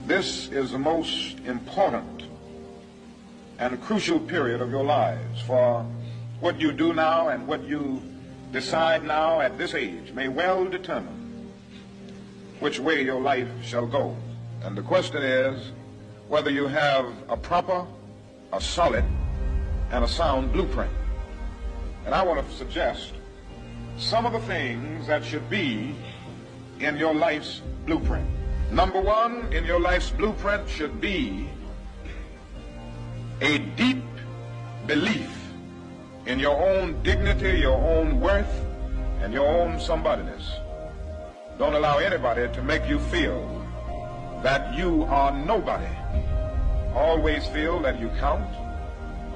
This is the most important and crucial period of your lives, for what you do now and what you decide now at this age may well determine which way your life shall go. And the question is whether you have a proper, a solid, and a sound blueprint. And I want to suggest some of the things that should be in your life's blueprint. Number one in your life's blueprint should be a deep belief in your own dignity, your own worth, and your own somebodyness. Don't allow anybody to make you feel that you are nobody. Always feel that you count.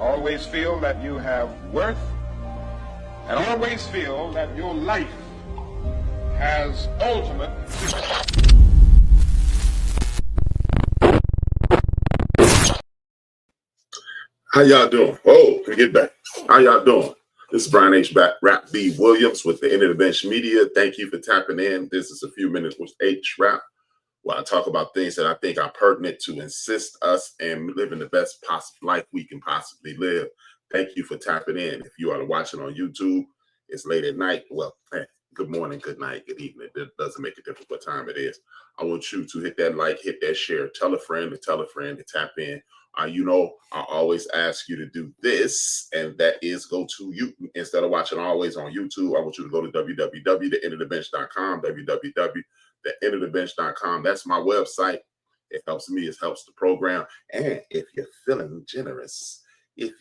Always feel that you have worth. And always feel that your life has ultimate. How y'all doing? Oh, get back. How y'all doing? This is Brian HRap B. Williams with the End of the Bench Media. Thank you for tapping in. This is a few minutes with HRap, where I talk about things that I think are pertinent to assist us in living the best possible life we can possibly live. Thank you for tapping in. If you are watching on YouTube, it's late at night. Well, good morning, good night, good evening. It doesn't make a difference what time it is. I want you to hit that like, hit that share, tell a friend to tap in. You know, I always ask you to do this, and that is go to you. Instead of watching always on YouTube, I want you to go to www.thaendofdabench.com, www.thaendofdabench.com. That's my website. It helps me, it helps the program. And if you're feeling generous, hit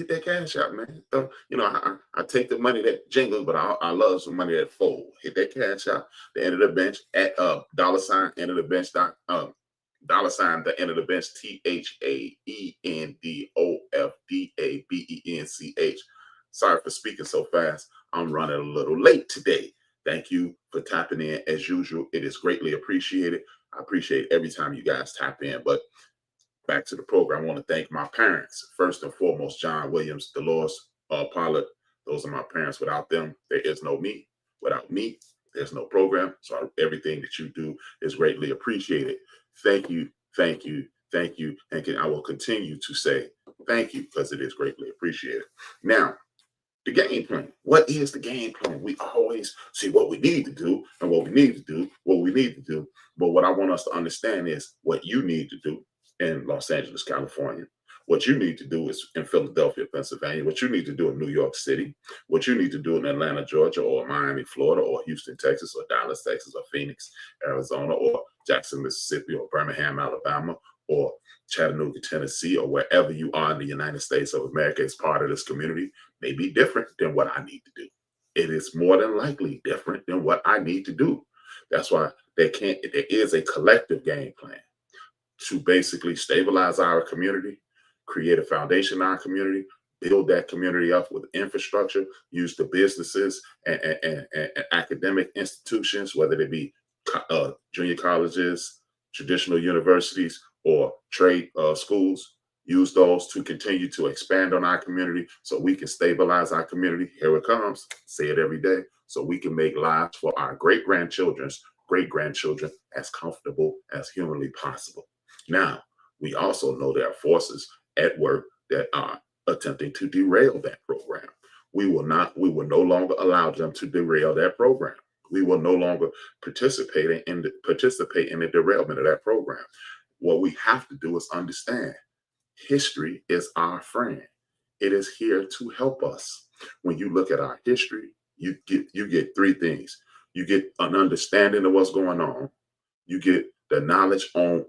that cash out, man. You know, I take the money that jingles, but I love some money that fold. Hit that cash out. The End of the Bench at $ end of the bench $, the End of the Bench, THAENDOFDABENCH. Sorry for speaking so fast. I'm running a little late today. Thank you for tapping in as usual. It is greatly appreciated. I appreciate every time you guys tap in. But back to the program, I want to thank my parents. First and foremost, John Williams, Dolores Pollard. Those are my parents. Without them, there is no me. Without me, there's no program. So everything that you do is greatly appreciated. Thank you, thank you, thank you. And I will continue to say thank you because it is greatly appreciated. Now, the game plan. What is the game plan? We always see what we need to do and what we need to do, what we need to do. But what I want us to understand is what you need to do in Los Angeles, California. What you need to do is in Philadelphia, Pennsylvania. What you need to do in New York City. What you need to do in Atlanta, Georgia, or Miami, Florida, or Houston, Texas, or Dallas, Texas, or Phoenix, Arizona, or Jackson, Mississippi, or Birmingham, Alabama, or Chattanooga, Tennessee, or wherever you are in the United States of America as part of this community may be different than what I need to do. It is more than likely different than what I need to do. That's why there is a collective game plan to basically stabilize our community, create a foundation in our community, build that community up with infrastructure, use the businesses and academic institutions, whether they be junior colleges, traditional universities, or trade schools, use those to continue to expand on our community so we can stabilize our community. Here it comes. Say it every day. So we can make lives for our great-grandchildren as comfortable as humanly possible. Now, we also know there are forces at work that are attempting to derail that program. We will no longer allow them to derail that program. We will no longer participate in the derailment of that program. What we have to do is understand history is our friend. It is here to help us. When you look at our history, you get three things. You get an understanding of what's going on. You get the knowledge on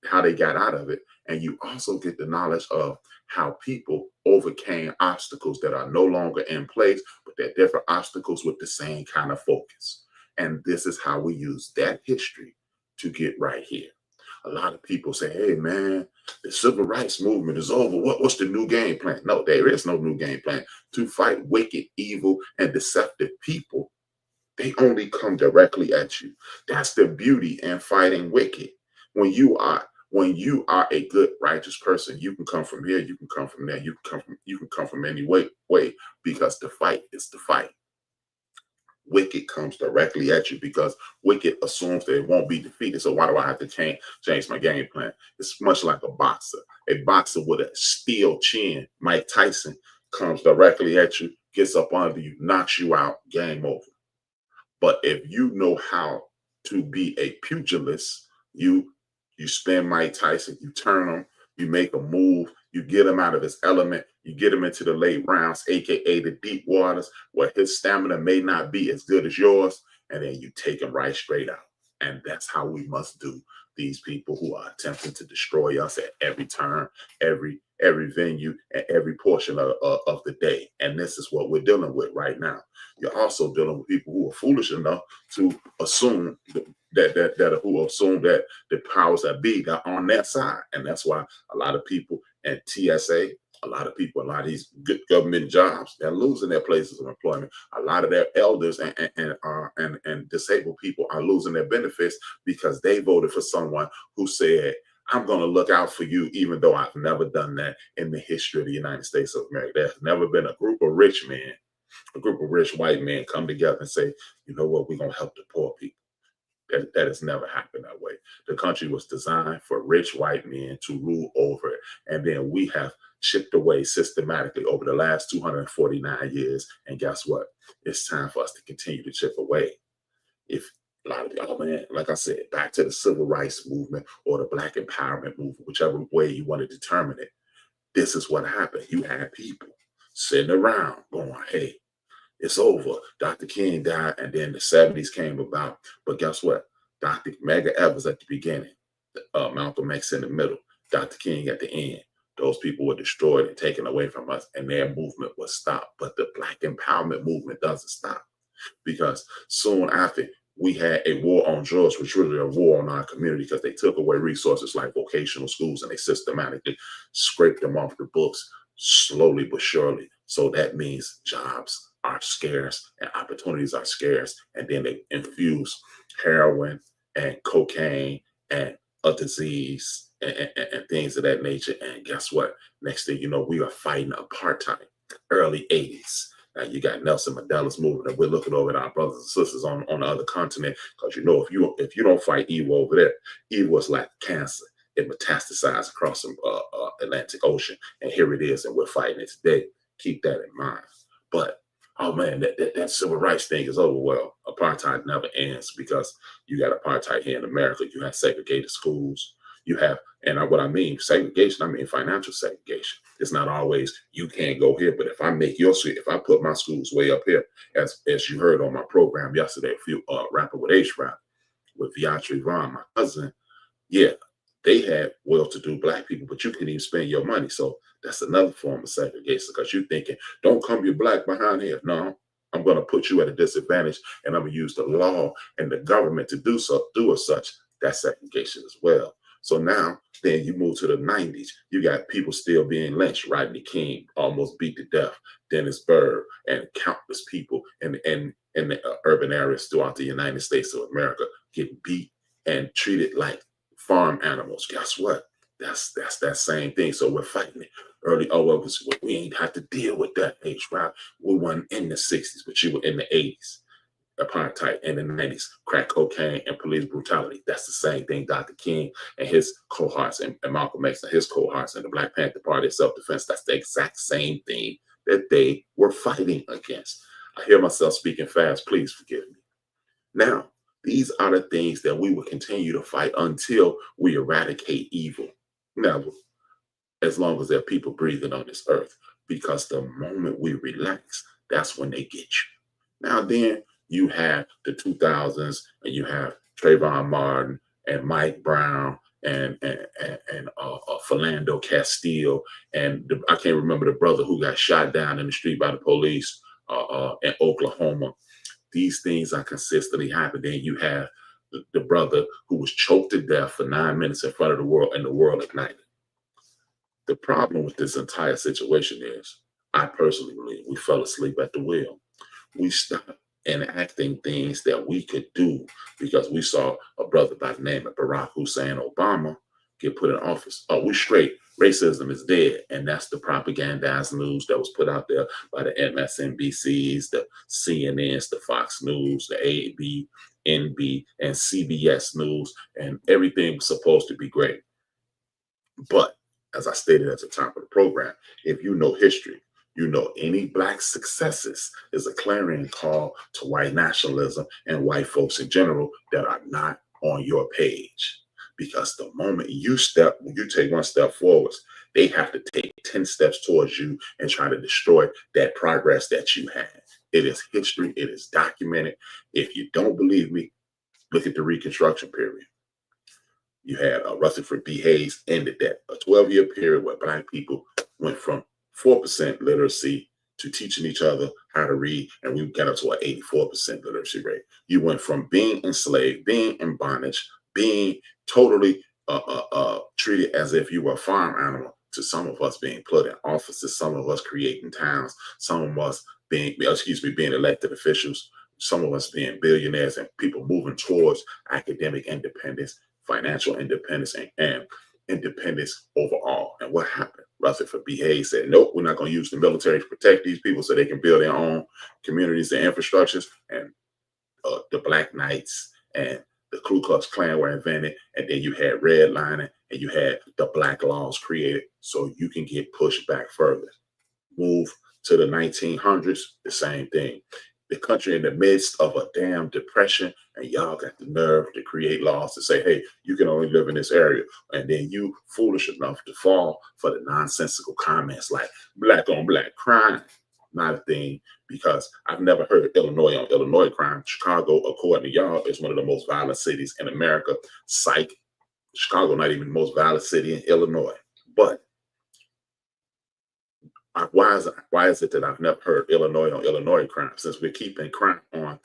how they got out of it. And you also get the knowledge of how people overcame obstacles that are no longer in place, but they're different obstacles with the same kind of focus. And this is how we use that history to get right here. A lot of people say, hey, man, the civil rights movement is over. What's the new game plan? No, there is no new game plan. To fight wicked, evil, and deceptive people, they only come directly at you. That's the beauty in fighting wicked. When you are a good, righteous person, you can come from here, you can come from there, you can come from any way, because the fight is the fight. wicked comes directly at you, because wicked assumes that it won't be defeated. So why do I have to change my game plan? It's much like a boxer. A boxer with a steel chin, Mike Tyson, comes directly at you, gets up under you, knocks you out, game over. But if you know how to be a pugilist, you spin Mike Tyson, you turn him, you make a move, you get him out of his element, you get him into the late rounds, aka the deep waters, where his stamina may not be as good as yours, and then you take him right straight out. And that's how we must do these people who are attempting to destroy us at every turn, every venue, and every portion of the day. And this is what we're dealing with right now. You're also dealing with people who are foolish enough to assume who assume that the powers that be are on their side. And that's why a lot of people at TSA, a lot of these good government jobs, they're losing their places of employment. A lot of their elders and disabled people are losing their benefits because they voted for someone who said, I'm going to look out for you, even though I've never done that in the history of the United States of America. There's never been a group of rich white men come together and say, you know what, we're going to help the poor people. That has never happened that way. The country was designed for rich white men to rule over it. And then we have chipped away systematically over the last 249 years. And guess what? It's time for us to continue to chip away. If a lot of y'all, man, like I said, back to the civil rights movement or the black empowerment movement, whichever way you want to determine it, this is what happened. You had people sitting around going, hey, it's over. Dr. King died, and then the 70s came about. But guess what? Dr. Medgar Evers at the beginning, Malcolm X in the middle, Dr. King at the end. Those people were destroyed and taken away from us, and their movement was stopped. But the Black empowerment movement doesn't stop, because soon after, we had a war on drugs, which really a war on our community, because they took away resources like vocational schools and they systematically scraped them off the books slowly but surely. So that means jobs are scarce and opportunities are scarce. And then they infuse heroin and cocaine and a disease and things of that nature. And guess what? Next thing you know, we are fighting apartheid, early 80s. Now you got Nelson Mandela's movement, and we're looking over at our brothers and sisters on the other continent, because you know, if you don't fight evil over there, evil is like cancer. It metastasized across the Atlantic Ocean, and here it is, and we're fighting it today. Keep that in mind. But oh man, that civil rights thing is over. Well, apartheid never ends, because you got apartheid here in America. You have segregated schools. You have, and what I mean segregation, I mean financial segregation. It's not always you can't go here, but if I put my schools way up here, as you heard on my program yesterday, a few rapping with HRap, with Viatri Vaughn, my cousin, yeah, they had well-to-do Black people, but you couldn't even spend your money. So that's another form of segregation, because you're thinking, don't come your Black behind here. No, I'm going to put you at a disadvantage, and I'm going to use the law and the government to do as such. That's segregation as well. So now, then you move to the 90s. You got people still being lynched. Rodney King almost beat to death. Dennis Byrd and countless people in the urban areas throughout the United States of America get beat and treated like farm animals. Guess what? That's that same thing. So we're fighting it early. Oh, well, we ain't have to deal with that HRap. We weren't in the 60s, but you were in the 80s. Apartheid in the 90s, crack cocaine and police brutality. That's the same thing Dr. King and his cohorts and Malcolm X and his cohorts and the Black Panther Party of self-defense. That's the exact same thing that they were fighting against. I hear myself speaking fast. Please forgive me. Now, these are the things that we will continue to fight until we eradicate evil. Now, as long as there are people breathing on this earth, because the moment we relax, that's when they get you. Now then, you have the 2000s, and you have Trayvon Martin and Mike Brown and Philando Castile, and I can't remember the brother who got shot down in the street by the police in Oklahoma. These things are consistently happening. Then you have the brother who was choked to death for 9 minutes in front of the world, and the world ignited. The problem with this entire situation is, I personally believe we fell asleep at the wheel. We stopped enacting things that we could do because we saw a brother by the name of Barack Hussein Obama get put in office. Oh, we straight. Racism is dead, and that's the propagandized news that was put out there by the MSNBCs, the CNNs, the Fox News, the AB, NB, and CBS News, and everything was supposed to be great. But as I stated at the top of the program, if you know history, you know any Black successes is a clarion call to white nationalism and white folks in general that are not on your page. Because the moment you take one step forwards, they have to take 10 steps towards you and try to destroy that progress that you had. It is history. It is documented. If you don't believe me, look at the Reconstruction period. You had Rutherford B. Hayes ended that, a 12-year period where Black people went from 4% literacy to teaching each other how to read, and we got up to an 84% literacy rate. You went from being enslaved, being in bondage, being totally treated as if you were a farm animal, to some of us being put in offices, some of us creating towns, some of us being elected officials, some of us being billionaires, and people moving towards academic independence, financial independence, and independence overall. And what happened? Rutherford B. Hayes said, nope, we're not going to use the military to protect these people so they can build their own communities and infrastructures. And the Black Knights and the Ku Klux Klan were invented. And then you had redlining, and you had the Black laws created so you can get pushed back further. Move to the 1900s, the same thing. The country in the midst of a damn depression, and y'all got the nerve to create laws to say, hey, you can only live in this area. And then you foolish enough to fall for the nonsensical comments like Black on Black crime. Not a thing, because I've never heard Illinois on Illinois crime. Chicago, according to y'all, is one of the most violent cities in America. Psych. Chicago, not even the most violent city in Illinois. But why is it that I've never heard Illinois on Illinois crime? Since we're keeping crime on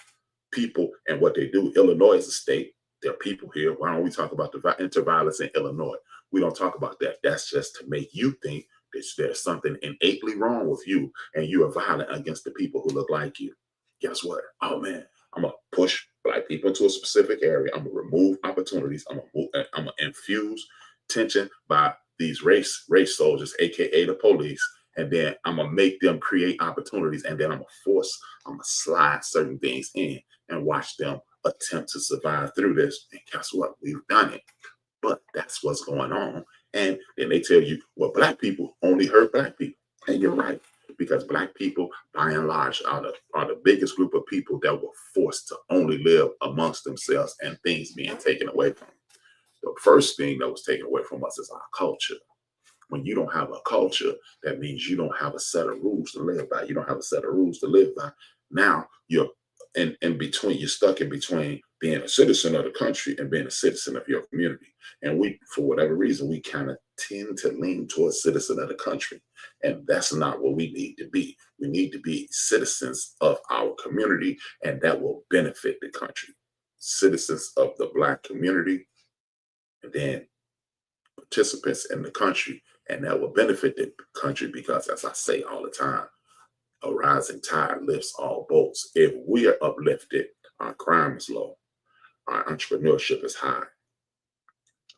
people and what they do. Illinois is a state. There are people here. Why don't we talk about the interviolence in Illinois? We don't talk about that. That's just to make you think that there's something innately wrong with you and you are violent against the people who look like you. Guess what? Oh man, I'm gonna push Black people into a specific area. I'm gonna remove opportunities. I'm gonna infuse tension by these race soldiers, aka the police. And then I'm going to make them create opportunities. And then I'm going to slide certain things in and watch them attempt to survive through this. And guess what? We've done it. But that's what's going on. And then they tell you, well, Black people only hurt Black people. And you're right. Because Black people, by and large, are the biggest group of people that were forced to only live amongst themselves and things being taken away from them. The first thing that was taken away from us is our culture. When you don't have a culture, that means you don't have a set of rules to live by. You don't have a set of rules to live by. Now you're in between. You're stuck in between being a citizen of the country and being a citizen of your community. And we, for whatever reason, we kind of tend to lean towards citizen of the country. And that's not what we need to be. We need to be citizens of our community, and that will benefit the country. Citizens of the Black community, and then participants in the country. And that will benefit the country because, as I say all the time, a rising tide lifts all boats. If we are uplifted, our crime is low, our entrepreneurship is high.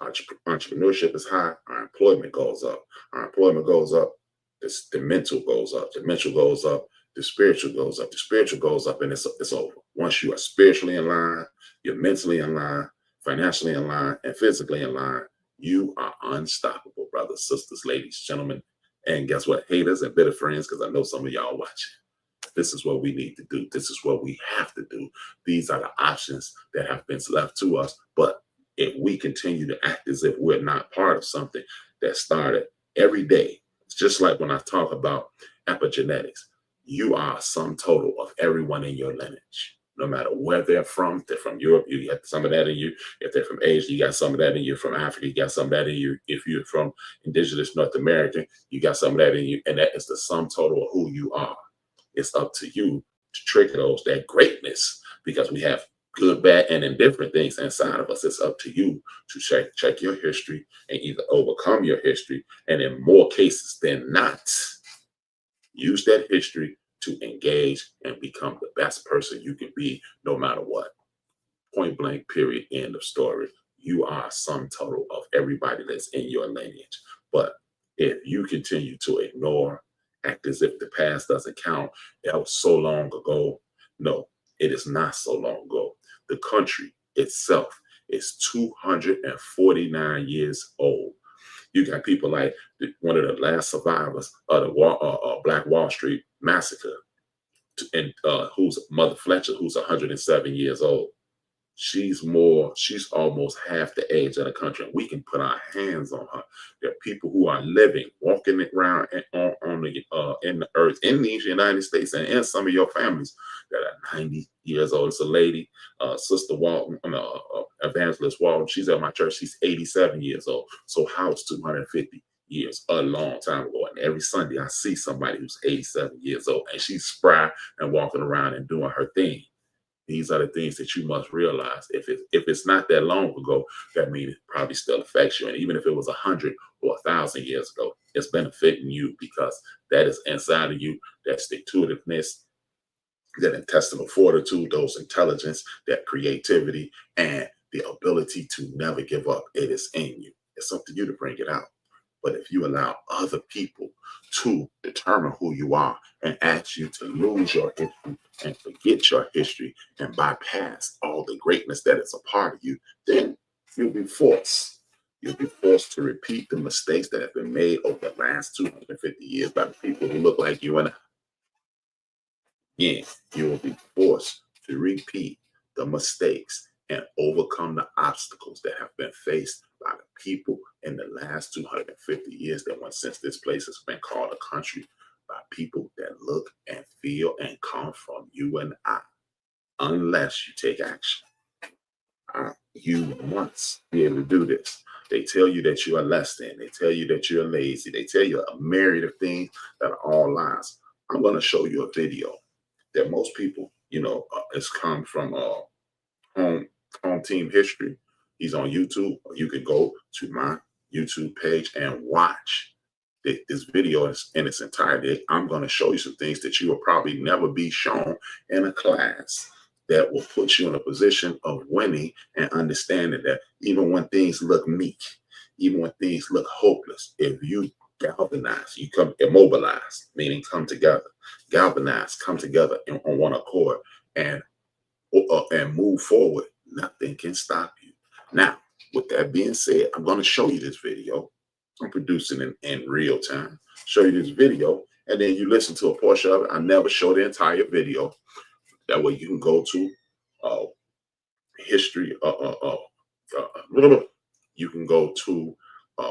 Our entrepreneurship is high, our employment goes up. Our employment goes up, the mental goes up. The mental goes up, the spiritual goes up. The spiritual goes up, and it's over. Once you are spiritually in line, you're mentally in line, financially in line, and physically in line, you are unstoppable, brothers, sisters, ladies, gentlemen, and guess what? Haters and bitter friends, because I know some of y'all watching. This is what we need to do. This is what we have to do. These are the options that have been left to us. But if we continue to act as if we're not part of something that started every day, it's just like when I talk about epigenetics, you are a sum total of everyone in your lineage. No matter where they're from Europe, you got some of that in you. If they're from Asia, you got some of that in you. From Africa, you got some of that in you. If you're from indigenous North America, you got some of that in you. And that is the sum total of who you are. It's up to you to trigger that greatness, because we have good, bad, and indifferent things inside of us. It's up to you to check your history and either overcome your history, and in more cases than not, use that history to engage and become the best person you can be, no matter what. Point blank, period, end of story. You are a sum total of everybody that's in your lineage. But If you continue to ignore, act as if the past doesn't count, that was so long ago. No, it is not so long ago. The country itself is 249 years old. You got people like one of the last survivors of the Black Wall Street massacre, and who's Mother Fletcher, who's 107 years old. She's almost half the age of the country. And we can put our hands on her. There are people who are living, walking around in the earth, in these United States, and in some of your families that are 90 years old. It's a lady, Sister Walton, Evangelist Walton. She's at my church. She's 87 years old. So how is 250 years? A long time ago. And every Sunday I see somebody who's 87 years old, and she's spry and walking around and doing her thing. These are the things that you must realize. If it's not that long ago, that means it probably still affects you. And even if it was 100 or 1,000 years ago, it's benefiting you because that is inside of you. That stick-to-itiveness, that intestinal fortitude, those intelligence, that creativity, and the ability to never give up. It is in you. It's up to you to bring it out. But if you allow other people to determine who you are and ask you to lose your history and forget your history and bypass all the greatness that is a part of you, then you'll be forced. You'll be forced to repeat the mistakes that have been made over the last 250 years by the people who look like you and I. Again, you will be forced to repeat the mistakes and overcome the obstacles that have been faced by the people in the last 250 years that went since this place has been called a country, by people that look and feel and come from you and I, unless you take action. You must be able to do this. They tell you that you are less than. They tell you that you're lazy. They tell you a myriad of things that are all lies. I'm going to show you a video that most people, has come from home team history. He's on YouTube, or you can go to my YouTube page and watch this video in its entirety. I'm going to show you some things that you will probably never be shown in a class that will put you in a position of winning and understanding that even when things look meek, even when things look hopeless, if you galvanize, you come immobilize, meaning come together, galvanize, come together on one accord and move forward, nothing can stop you. Now, with that being said, I'm going to show you this video. I'm producing it in real time. Show you this video, and then you listen to a portion of it. I never show the entire video. That way you can go to history. You can go to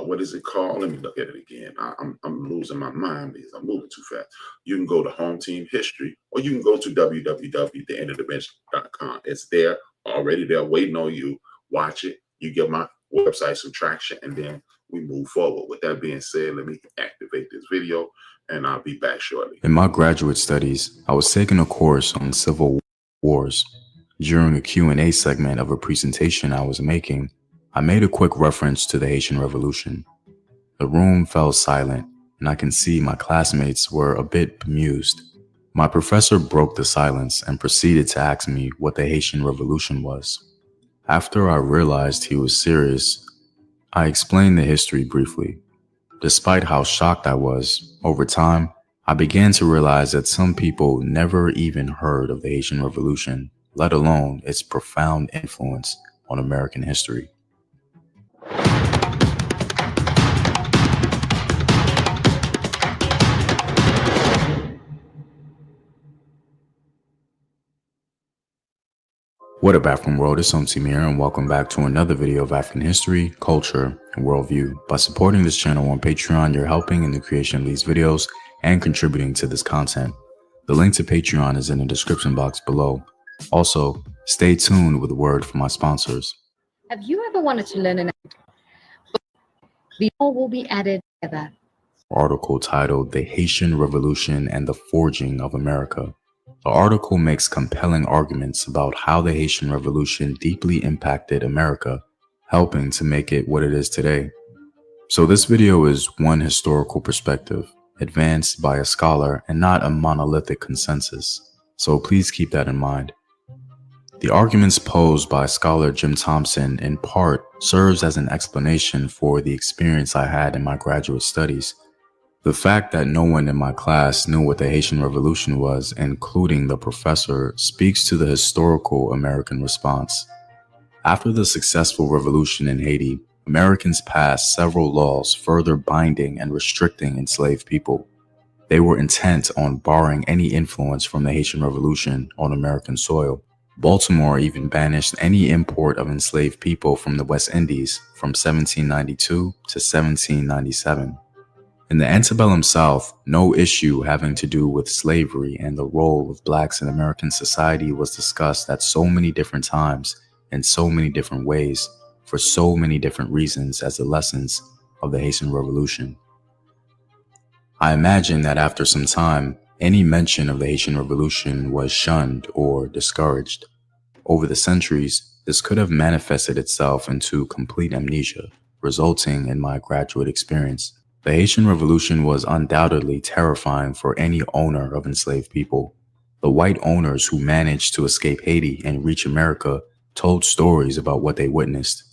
what is it called? Let me look at it again. I'm losing my mind because I'm moving too fast. You can go to Home Team History, or you can go to www.thaendofdabench.com. It's there already. There waiting on you. Watch it. You give my website some traction, and then we move forward. With that being said, let me activate this video, and I'll be back shortly. In my graduate studies, I was taking a course on civil wars. During a Q&A segment of a presentation I was making, I made a quick reference to the Haitian Revolution. The room fell silent, and I can see my classmates were a bit bemused. My professor broke the silence and proceeded to ask me what the Haitian Revolution was. After I realized he was serious, I explained the history briefly. Despite how shocked I was, over time, I began to realize that some people never even heard of the Haitian Revolution, let alone its profound influence on American history. What up, African world? It's Samir, and welcome back to another video of African history, culture, and worldview. By supporting this channel on Patreon, you're helping in the creation of these videos and contributing to this content. The link to Patreon is in the description box below. Also, stay tuned with a word from my sponsors. Have you ever wanted to learn an the all will be added together? Article titled The Haitian Revolution and the Forging of America. The article makes compelling arguments about how the Haitian Revolution deeply impacted America, helping to make it what it is today. So this video is one historical perspective, advanced by a scholar and not a monolithic consensus. So please keep that in mind. The arguments posed by scholar Jim Thompson in part serves as an explanation for the experience I had in my graduate studies. The fact that no one in my class knew what the Haitian Revolution was, including the professor, speaks to the historical American response. After the successful revolution in Haiti, Americans passed several laws further binding and restricting enslaved people. They were intent on barring any influence from the Haitian Revolution on American soil. Baltimore even banished any import of enslaved people from the West Indies from 1792 to 1797. In the antebellum South, no issue having to do with slavery and the role of blacks in American society was discussed at so many different times, in so many different ways, for so many different reasons as the lessons of the Haitian Revolution. I imagine that after some time, any mention of the Haitian Revolution was shunned or discouraged. Over the centuries, this could have manifested itself into complete amnesia, resulting in my graduate experience. The Haitian Revolution was undoubtedly terrifying for any owner of enslaved people. The white owners who managed to escape Haiti and reach America told stories about what they witnessed.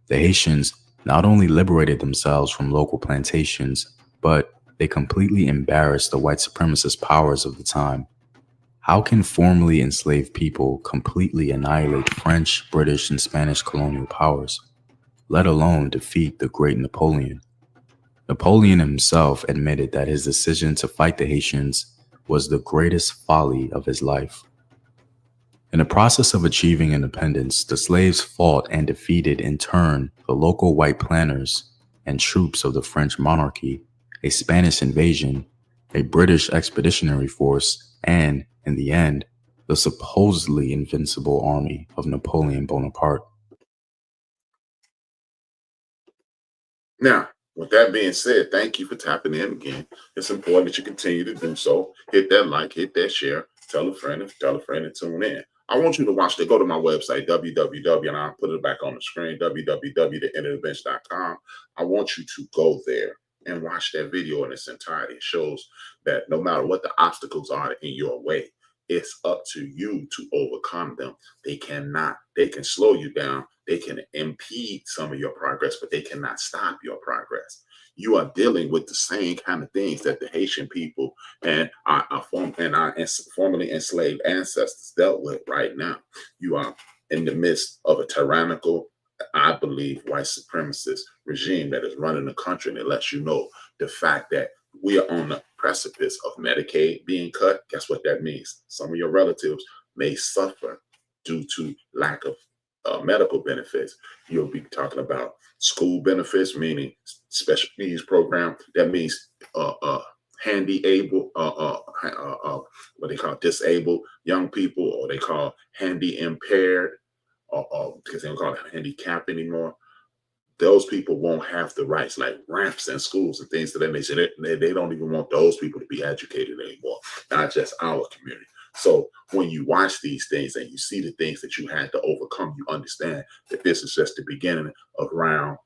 The Haitians not only liberated themselves from local plantations, but they completely embarrassed the white supremacist powers of the time. How can formerly enslaved people completely annihilate French, British, and Spanish colonial powers, let alone defeat the great Napoleon? Napoleon himself admitted that his decision to fight the Haitians was the greatest folly of his life. In the process of achieving independence, the slaves fought and defeated in turn the local white planters and troops of the French monarchy, a Spanish invasion, a British expeditionary force, and, in the end, the supposedly invincible army of Napoleon Bonaparte. Now, with that being said, thank you for tapping in again. It's important that you continue to do so. Hit that like, hit that share, tell a friend and tune in. I want you to watch that. Go to my website, www, and I'll put it back on the screen, www.thaendofdabench.com. I want you to go there and watch that video in its entirety. It shows that no matter what the obstacles are in your way, it's up to you to overcome them. They can slow you down. They can impede some of your progress, but they cannot stop your progress. You are dealing with the same kind of things that the Haitian people and our formerly enslaved ancestors dealt with right now. You are in the midst of a tyrannical, I believe, white supremacist regime that is running the country, and it lets you know the fact that we are on the precipice of Medicaid being cut. Guess what that means? Some of your relatives may suffer due to lack of medical benefits. You'll be talking about school benefits, meaning special needs program. That means handy able, what they call disabled young people, or they call handy impaired, because they don't call it handicap anymore. Those people won't have the rights, like ramps in schools and things to that nature. They don't even want those people to be educated anymore, not just our community. So when you watch these things and you see the things that you had to overcome, you understand that this is just the beginning of round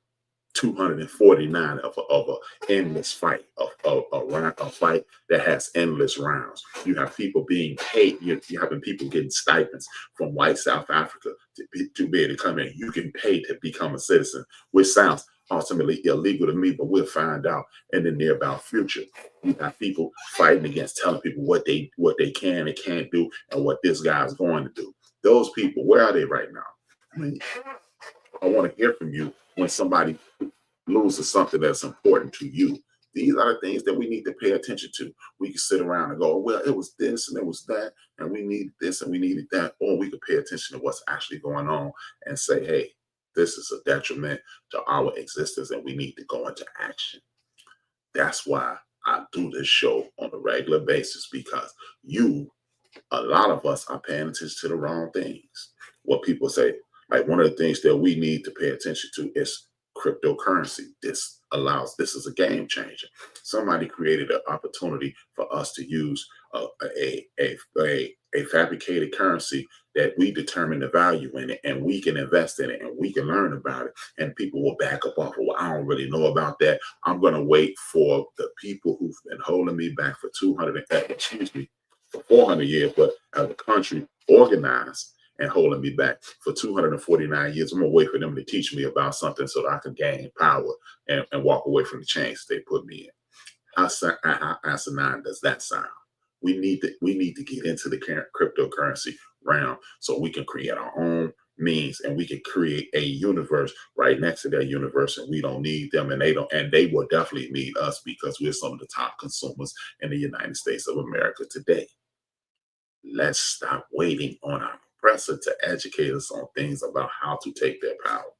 249 of an endless fight, a fight that has endless rounds. You have people being paid. You're having people getting stipends from white South Africa to be able to come in. You can pay to become a citizen, which sounds ultimately illegal to me, but we'll find out in the near about future. You have people fighting against telling people what they can and can't do and what this guy's going to do. Those people, where are they right now? I mean, I want to hear from you when somebody loses something that's important to you. These are the things that we need to pay attention to. We can sit around and go, well, it was this and it was that, and we needed this and we needed that. Or we could pay attention to what's actually going on and say, hey, this is a detriment to our existence and we need to go into action. That's why I do this show on a regular basis, because a lot of us are paying attention to the wrong things. What people say, like one of the things that we need to pay attention to is cryptocurrency. This is a game changer. Somebody created an opportunity for us to use a fabricated currency that we determine the value in it, and we can invest in it and we can learn about it. And people will back up off of, well, I don't really know about that. I'm going to wait for the people who've been holding me back for 400 years, but as a country organized and holding me back. For 249 years, I'm going to wait for them to teach me about something so that I can gain power and walk away from the chains they put me in. How asinine does that sound? We need to get into the current cryptocurrency realm so we can create our own means, and we can create a universe right next to their universe, and we don't need them, and they will definitely need us, because we're some of the top consumers in the United States of America today. Let's stop waiting on our oppressor to educate us on things about how to take their power.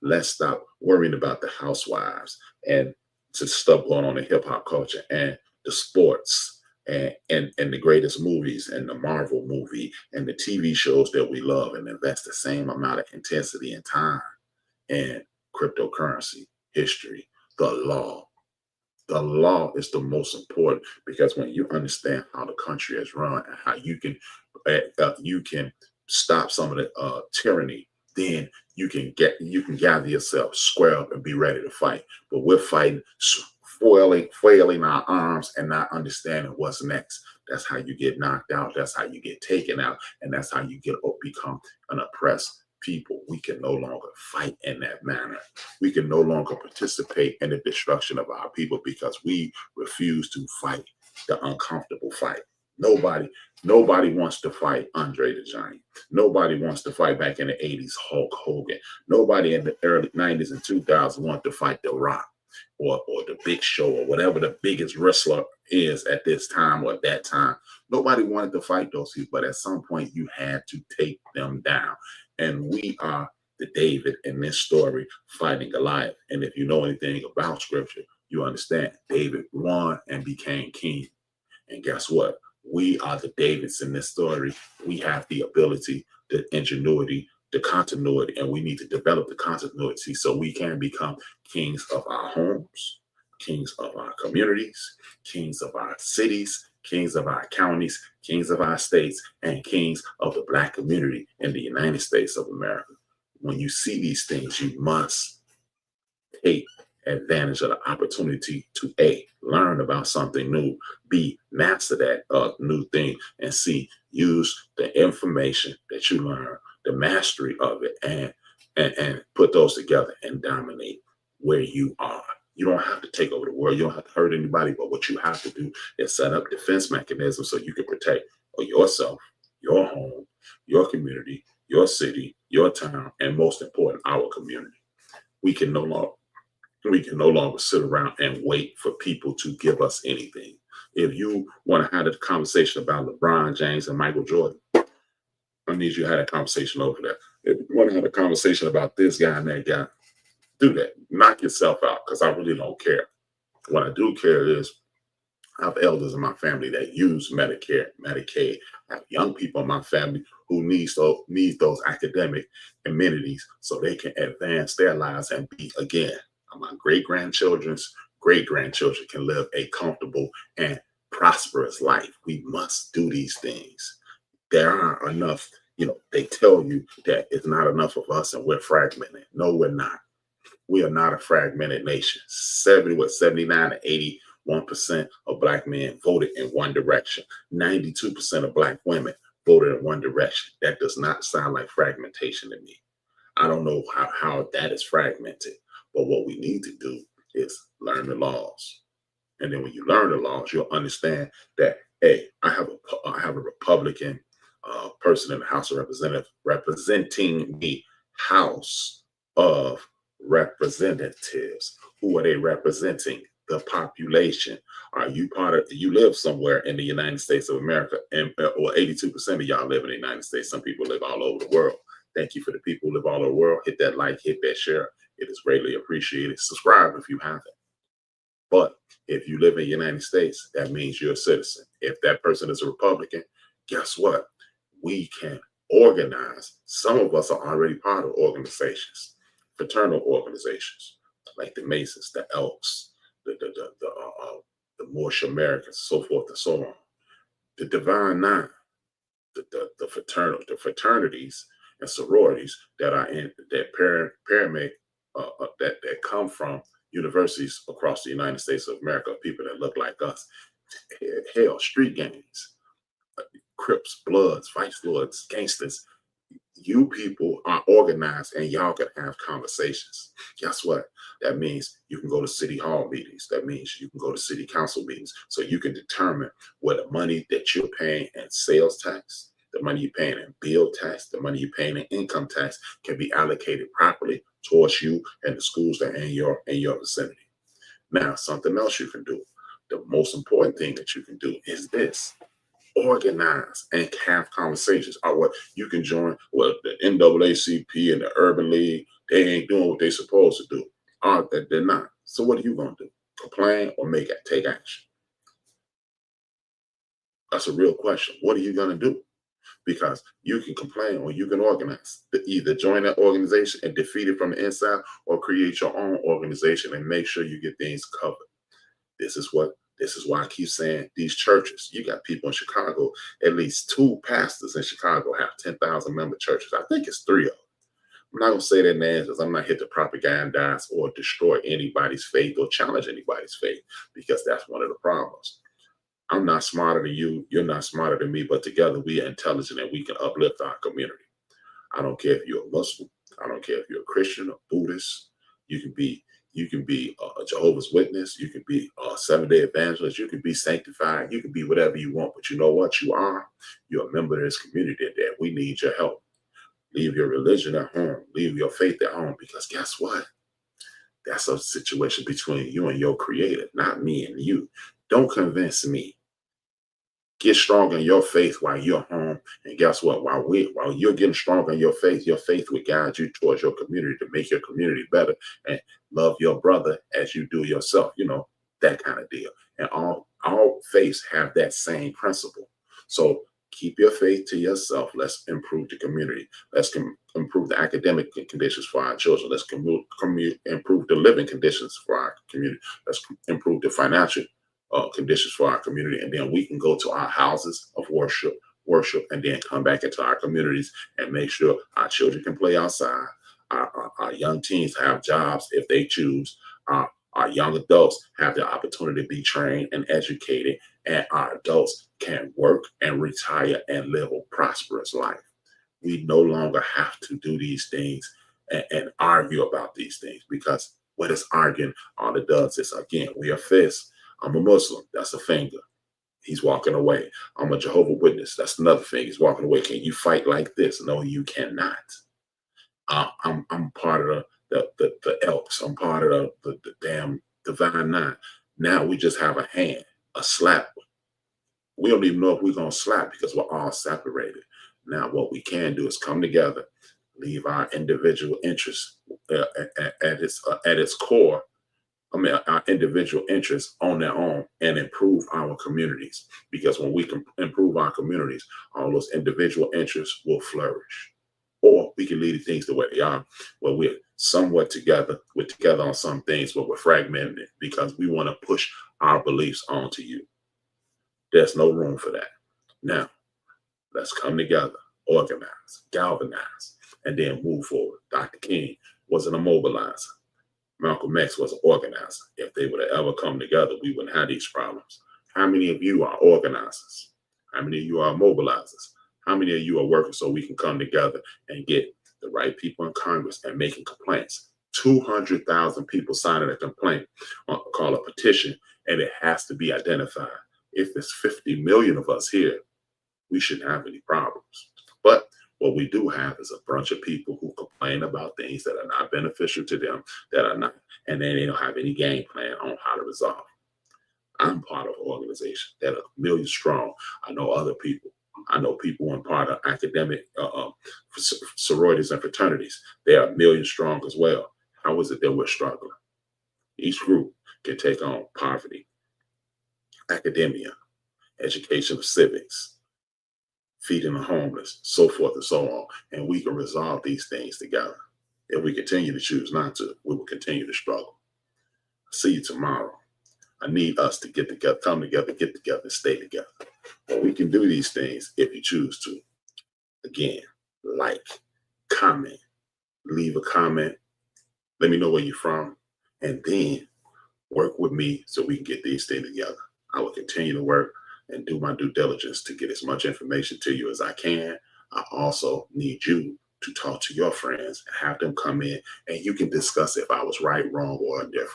Let's stop worrying about the housewives and to stuff going on in hip hop culture and the sports and the greatest movies and the Marvel movie and the TV shows that we love, and invest the same amount of intensity and time in cryptocurrency, history, the law. The law is the most important, because when you understand how the country is run and how you can stop some of the tyranny, then you can gather yourself, square up, and be ready to fight. But we're fighting, flailing our arms and not understanding what's next. That's how you get knocked out. That's how you get taken out, and that's how you become an oppressed people. We can no longer fight in that manner. We can no longer participate in the destruction of our people because we refuse to fight the uncomfortable fight. Nobody wants to fight Andre the Giant. Nobody wants to fight back in the 80s Hulk Hogan. Nobody in the early 90s and 2000s want to fight The Rock or the Big Show or whatever the biggest wrestler is at this time or at that time. Nobody wanted to fight those people, but at some point you had to take them down. And we are the David in this story fighting Goliath. And if you know anything about scripture, you understand David won and became king. And guess what? We are the Davids in this story. We have the ability, the ingenuity, the continuity, and we need to develop the continuity so we can become kings of our homes, kings of our communities, kings of our cities, kings of our counties, kings of our states, and kings of the Black community in the United States of America. When you see these things, you must take advantage of the opportunity to A, learn about something new, B, master that new thing, and C, use the information that you learn, the mastery of it, and put those together and dominate where you are. You don't have to take over the world. You don't have to hurt anybody, but what you have to do is set up defense mechanisms so you can protect yourself, your home, your community, your city, your town, and most important, our community. We can no longer sit around and wait for people to give us anything. If you want to have a conversation about LeBron James and Michael Jordan, I need you to have a conversation over there. If you want to have a conversation about this guy and that guy, do that. Knock yourself out, because I really don't care. What I do care is I have elders in my family that use Medicare, Medicaid. I have young people in my family who need those academic amenities so they can advance their lives and be, again, my great-grandchildren's great-grandchildren can live a comfortable and prosperous life. We must do these things. There are enough, they tell you that it's not enough of us and we're fragmented. No, we're not. We are not a fragmented nation. 79 to 81% of Black men voted in one direction. 92% of Black women voted in one direction. That does not sound like fragmentation to me. I don't know how that is fragmented. But what we need to do is learn the laws. And then when you learn the laws, you'll understand that, hey, I have a Republican person in the House of Representatives representing the House of Representatives. Who are they representing? The population. Are you you live somewhere in the United States of America, and or 82% of y'all live in the United States. Some people live all over the world. Thank you for the people who live all over the world. Hit that like, hit that share. It is greatly appreciated. Subscribe if you haven't. But if you live in the United States, that means you're a citizen. If that person is a Republican, guess what? We can organize. Some of us are already part of organizations, fraternal organizations, like the Masons, the Elks, the Moorish Americans, so forth and so on. The Divine Nine, the fraternities and sororities that are in that come from universities across the United States of America, people that look like us. Hell, street gangs, Crips, Bloods, Vice Lords, gangsters, you people are organized and y'all can have conversations. Guess what? That means you can go to city hall meetings. That means you can go to city council meetings. So you can determine where the money that you're paying in sales tax, the money you're paying in bill tax, the money you're paying in income tax can be allocated properly towards you and the schools that are in your vicinity. Now, something else you can do. The most important thing that you can do is this. Organize and have conversations. Or what you can join, well, the NAACP and the Urban League, they ain't doing what they're supposed to do. Or that they're not. So what are you going to do? Complain or take action? That's a real question. What are you going to do? Because you can complain or you can organize. Either join that organization and defeat it from the inside, or create your own organization and make sure you get things covered. This is why I keep saying these churches. You got people in Chicago, at least 2 pastors in Chicago have 10,000 member churches. I think it's 3 of them. I'm not going to say their names because I'm not here to propagandize or destroy anybody's faith or challenge anybody's faith, because that's one of the problems. I'm not smarter than you. You're not smarter than me, but together we are intelligent and we can uplift our community. I don't care if you're a Muslim. I don't care if you're a Christian or Buddhist. You can be a Jehovah's Witness. You can be a 7-day evangelist. You can be sanctified. You can be whatever you want. But you know what you are? You're a member of this community that we need your help. Leave your religion at home. Leave your faith at home. Because guess what? That's a situation between you and your creator, not me and you. Don't convince me. Get strong in your faith while you're home. And guess what? While you're getting strong in your faith will guide you towards your community to make your community better and love your brother as you do yourself. You know, that kind of deal. And all faiths have that same principle. So keep your faith to yourself. Let's improve the community. Let's improve the academic conditions for our children. Let's improve the living conditions for our community. Let's improve the financial conditions for our community, and then we can go to our houses of worship, and then come back into our communities and make sure our children can play outside. Our young teens have jobs if they choose. Our young adults have the opportunity to be trained and educated, and our adults can work and retire and live a prosperous life. We no longer have to do these things and argue about these things, because what is arguing, all it does is, again, we are fists. I'm a Muslim. That's a finger. He's walking away. I'm a Jehovah's Witness. That's another finger. He's walking away. Can you fight like this? No, you cannot. I'm part of the Elks. I'm part of the damn Divine Nine. Now we just have a hand, a slap. We don't even know if we're going to slap because we're all separated. Now what we can do is come together, leave our individual interests at its core. Our individual interests on their own, and improve our communities. Because when we can improve our communities, all those individual interests will flourish. Or we can leave things the way they are, where we're somewhat together. We're together on some things, but we're fragmented because we want to push our beliefs onto you. There's no room for that. Now, let's come together, organize, galvanize, and then move forward. Dr. King wasn't a mobilizer. Malcolm X was an organizer. If they would have ever come together, we wouldn't have these problems. How many of you are organizers? How many of you are mobilizers? How many of you are working so we can come together and get the right people in Congress and making complaints? 200,000 people signing a complaint, call a petition, and it has to be identified. If there's 50 million of us here, we shouldn't have any problems. But what we do have is a bunch of people who complain about things that are not beneficial to them, and then they don't have any game plan on how to resolve. I'm part of an organization that are 1 million strong. I know other people. I know people in part of academic sororities and fraternities. They are 1 million strong as well. How is it that we're struggling? Each group can take on poverty, academia, education of civics, feeding the homeless, so forth and so on. And we can resolve these things together. If we continue to choose not to, we will continue to struggle. See you tomorrow. I need us to get together, come together, get together, and stay together. But we can do these things if you choose to. Again, like, comment, leave a comment. Let me know where you're from. And then work with me so we can get these things together. I will continue to work and do my due diligence to get as much information to you as I can. I also need you to talk to your friends and have them come in, and you can discuss if I was right, wrong, or indifferent.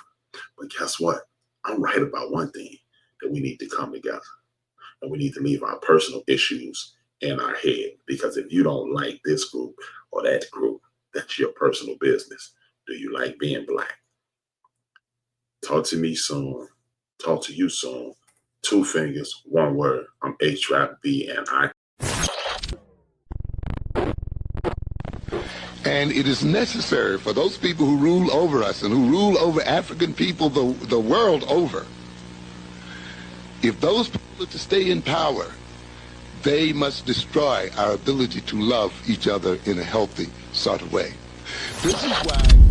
But guess what? I'm right about one thing, that we need to come together. And we need to leave our personal issues in our head. Because if you don't like this group or that group, that's your personal business. Do you like being Black? Talk to me soon. Talk to you soon. 2 fingers, 1 word. I'm HRap B, and I. And it is necessary for those people who rule over us and who rule over African people the world over, if those people are to stay in power, they must destroy our ability to love each other in a healthy sort of way. This is why